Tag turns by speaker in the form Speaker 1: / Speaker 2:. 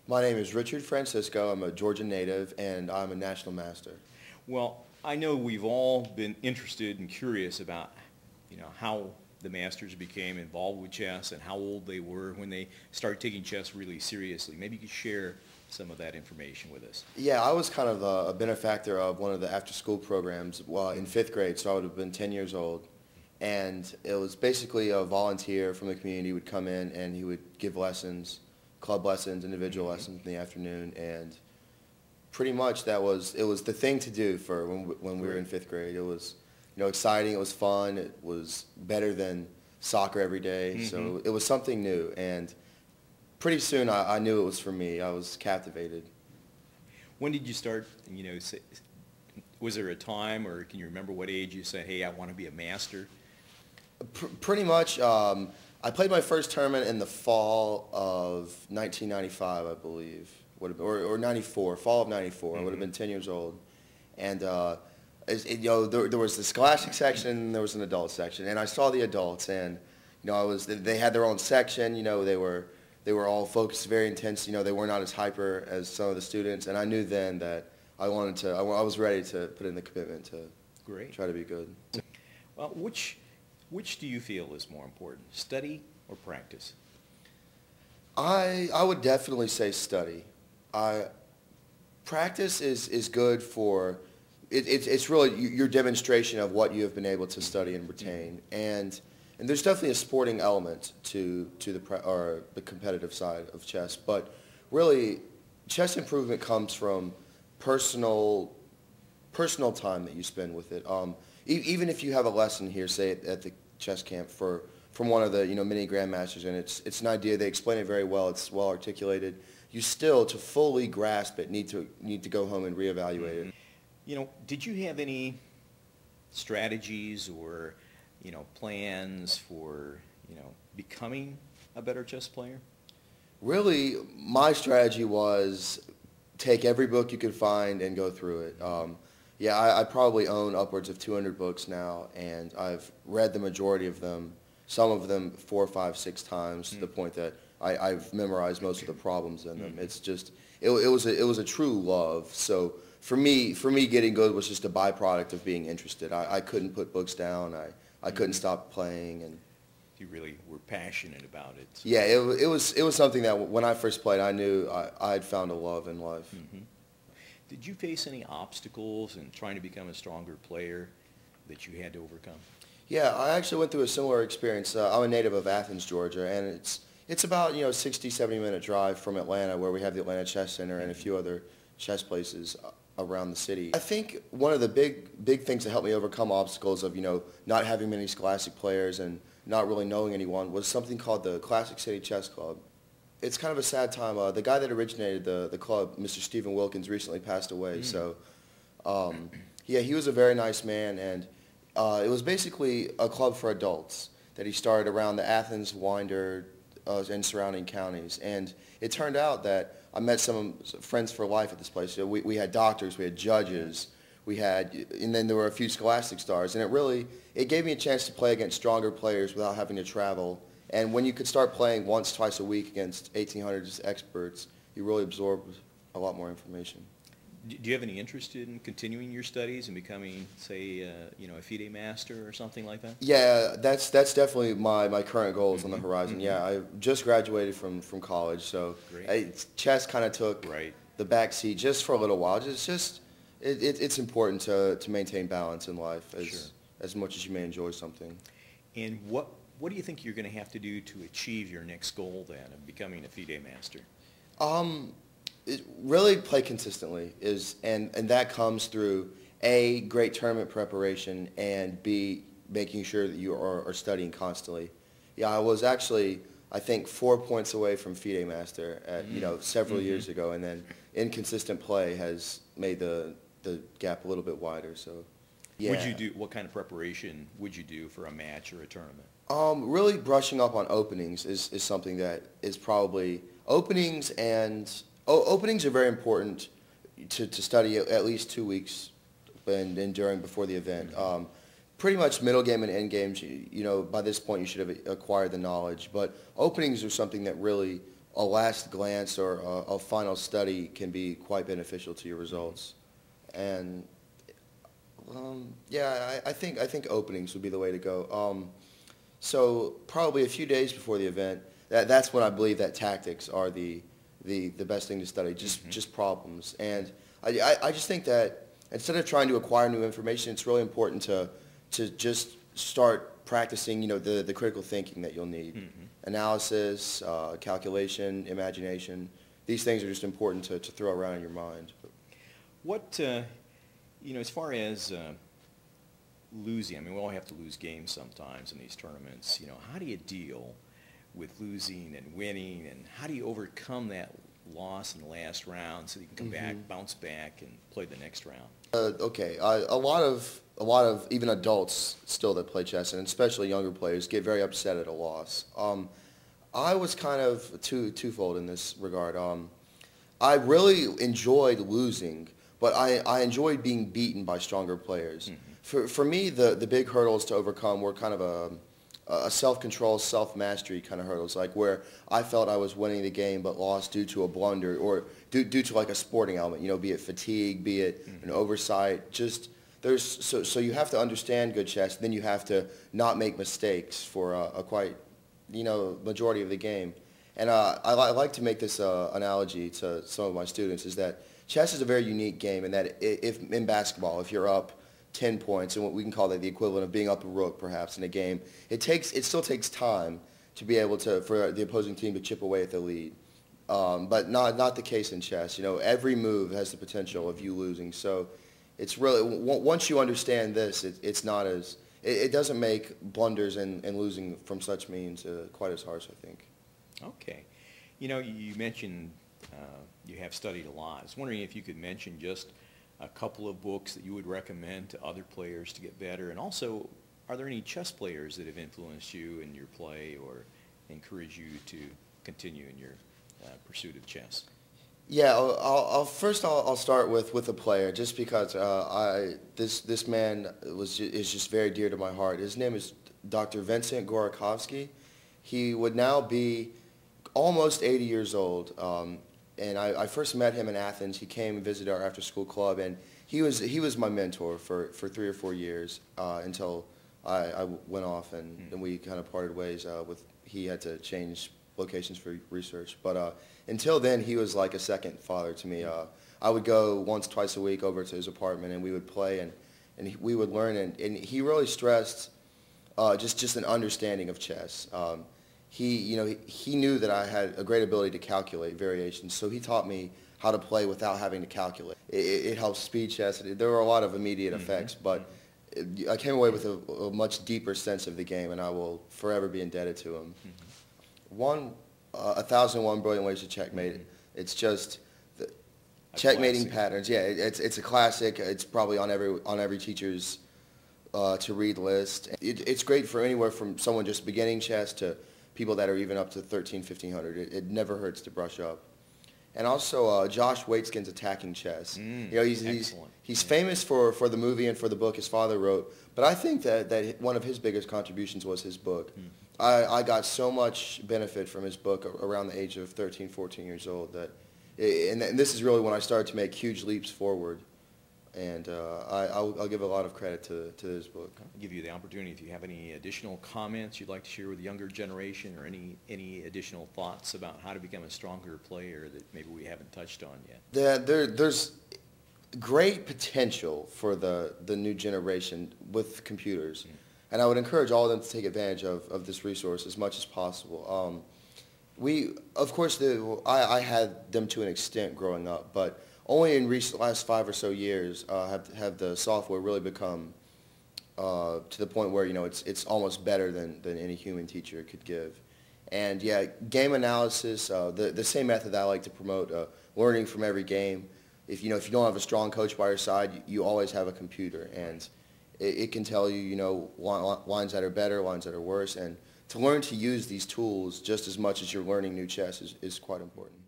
Speaker 1: My name is Richard Francisco. I'm a Georgia native, and I'm a national master.
Speaker 2: Well, I know we've all been interested and curious about, how the masters became involved with chess and how old they were when they started taking chess really seriously. Maybe you could share some of that information with us.
Speaker 1: Yeah, I was kind of a benefactor of one of the after-school programs in fifth grade, so I would have been 10 years old. And it was basically a volunteer from the community would come in and he would give lessons, club lessons, individual lessons in the afternoon, and pretty much it was the thing to do for when we were in fifth grade. It was, exciting. It was fun. It was better than soccer every day. So it was something new, and pretty soon I knew it was for me. I was captivated.
Speaker 2: When did you start, was there a time, or can you remember what age you said, hey, I want to be a master?
Speaker 1: Pretty much. I played my first tournament in the fall of 1995, I believe, or 94, fall of 94. I would have been 10 years old. And, there was the scholastic section and there was an adult section. And I saw the adults, and, they had their own section. They were all focused, very intense. They were not as hyper as some of the students. And I knew then that I was ready to put in the commitment to try to be good.
Speaker 2: Well, which do you feel is more important, study or practice?
Speaker 1: I would definitely say study. Practice is good for, it's really your demonstration of what you have been able to study and retain. And there's definitely a sporting element to the competitive side of chess. But really, chess improvement comes from personal time that you spend with it. Even if you have a lesson here, say at the chess camp from one of the mini grandmasters, and it's an idea, they explain it very well, it's well articulated, you still, to fully grasp it, need to go home and reevaluate it.
Speaker 2: Did you have any strategies or plans for becoming a better chess player?
Speaker 1: Really, my strategy was take every book you could find and go through it. Yeah, I probably own upwards of 200 books now, and I've read the majority of them, some of them 4, 5, 6 times, to the point that I've memorized most of the problems in them. It's just, it was a true love. So for me getting good was just a byproduct of being interested. I couldn't put books down. I couldn't stop playing, and
Speaker 2: you really were passionate about it.
Speaker 1: So. Yeah, it was something that when I first played, I knew I had found a love in life.
Speaker 2: Did you face any obstacles in trying to become a stronger player that you had to overcome?
Speaker 1: Yeah, I actually went through a similar experience. I'm a native of Athens, Georgia, and it's about 60, 70-minute drive from Atlanta, where we have the Atlanta Chess Center and a few other chess places around the city. I think one of the big things that helped me overcome obstacles of not having many scholastic players and not really knowing anyone was something called the Classic City Chess Club. It's kind of a sad time. The guy that originated the club, Mr. Stephen Wilkins, recently passed away. So, yeah, he was a very nice man, and it was basically a club for adults that he started around the Athens, Winder, and surrounding counties. And it turned out that I met some friends for life at this place. We had doctors, we had judges, and then there were a few scholastic stars. And it gave me a chance to play against stronger players without having to travel. And when you could start playing once, twice a week against 1,800 experts, you really absorbed a lot more information.
Speaker 2: Do you have any interest in continuing your studies and becoming, say, a FIDE master or something like that?
Speaker 1: Yeah, that's definitely my current goals on the horizon. Yeah, I just graduated from college, so chess kind of took the back seat just for a little while. It's important to maintain balance in life as much as you may enjoy something.
Speaker 2: And what do you think you're going to have to do to achieve your next goal then of becoming a FIDE master?
Speaker 1: Really play consistently and that comes through A, great tournament preparation, and B, making sure that you are studying constantly. Yeah, I was actually, I think, 4 points away from FIDE master at several years ago, and then inconsistent play has made the gap a little bit wider. So, yeah.
Speaker 2: What kind of preparation would you do for a match or a tournament?
Speaker 1: Really brushing up on openings is something that is probably openings are very important to study at least 2 weeks before the event. Pretty much middle game and end games, by this point you should have acquired the knowledge. But openings are something that really a last glance or a final study can be quite beneficial to your results. And yeah, I think openings would be the way to go. So probably a few days before the event, that's when I believe that tactics are the best thing to study, just problems. And I just think that instead of trying to acquire new information, it's really important to just start practicing, the critical thinking that you'll need. Analysis, calculation, imagination. These things are just important to throw around in your mind.
Speaker 2: What, as far as losing, I mean, we all have to lose games sometimes in these tournaments. How do you deal with losing and winning, and how do you overcome that loss in the last round so you can come back, bounce back, and play the next round?
Speaker 1: Okay, a lot of even adults still that play chess, and especially younger players, get very upset at a loss. I was kind of twofold in this regard. I really enjoyed losing, but I enjoyed being beaten by stronger players. For me, the big hurdles to overcome were kind of a self-control, self-mastery kind of hurdles, like where I felt I was winning the game but lost due to a blunder or due to like a sporting element, be it fatigue, be it an oversight. Just so you have to understand good chess, then you have to not make mistakes for a quite majority of the game. And I like to make this analogy to some of my students, is that chess is a very unique game, and that if in basketball, if you're up 10 points, and what we can call that the equivalent of being up a rook perhaps in a game, it still takes time to be able for the opposing team to chip away at the lead. But not the case in chess. Every move has the potential of you losing. So it's really, once you understand this, it's not as, it doesn't make blunders and losing from such means quite as harsh, I think.
Speaker 2: Okay. You mentioned you have studied a lot. I was wondering if you could mention just a couple of books that you would recommend to other players to get better, and also, are there any chess players that have influenced you in your play or encourage you to continue in your pursuit of chess?
Speaker 1: Yeah, I'll start with a player, just because this man is just very dear to my heart. His name is Dr. Vincent Gorakovsky. He would now be almost 80 years old. And I first met him in Athens. He came and visited our after-school club, and he was my mentor for 3 or 4 years until I went off and we kind of parted ways. He had to change locations for research, but until then, he was like a second father to me. I would go once, twice a week over to his apartment, and we would play, and we would learn, and he really stressed just an understanding of chess. He knew that I had a great ability to calculate variations, so he taught me how to play without having to calculate. It helps speed chess. There were a lot of immediate effects, but I came away with a much deeper sense of the game, and I will forever be indebted to him. 1001 Brilliant Ways to Checkmate. It's just checkmating patterns. Yeah, it's a classic. It's probably on every teacher's to read list. It's great for anywhere from someone just beginning chess to people that are even up to 1500. It never hurts to brush up. And also Josh Waitzkin's Attacking Chess. He's famous for the movie and for the book his father wrote, but I think that one of his biggest contributions was his book. I got so much benefit from his book around the age of 13, 14 years old, and this is really when I started to make huge leaps forward. And I'll give a lot of credit to this book.
Speaker 2: I'll give you the opportunity if you have any additional comments you'd like to share with the younger generation, or any additional thoughts about how to become a stronger player that maybe we haven't touched on yet.
Speaker 1: There's great potential for the new generation with computers, and I would encourage all of them to take advantage of this resource as much as possible. Of course, I had them to an extent growing up, but only in last 5 or so years have the software really become to the point where it's almost better than any human teacher could give. And yeah, game analysis, the same method that I like to promote, learning from every game. If you don't have a strong coach by your side, you always have a computer, and it can tell you lines that are better, lines that are worse, and to learn to use these tools just as much as you're learning new chess is quite important.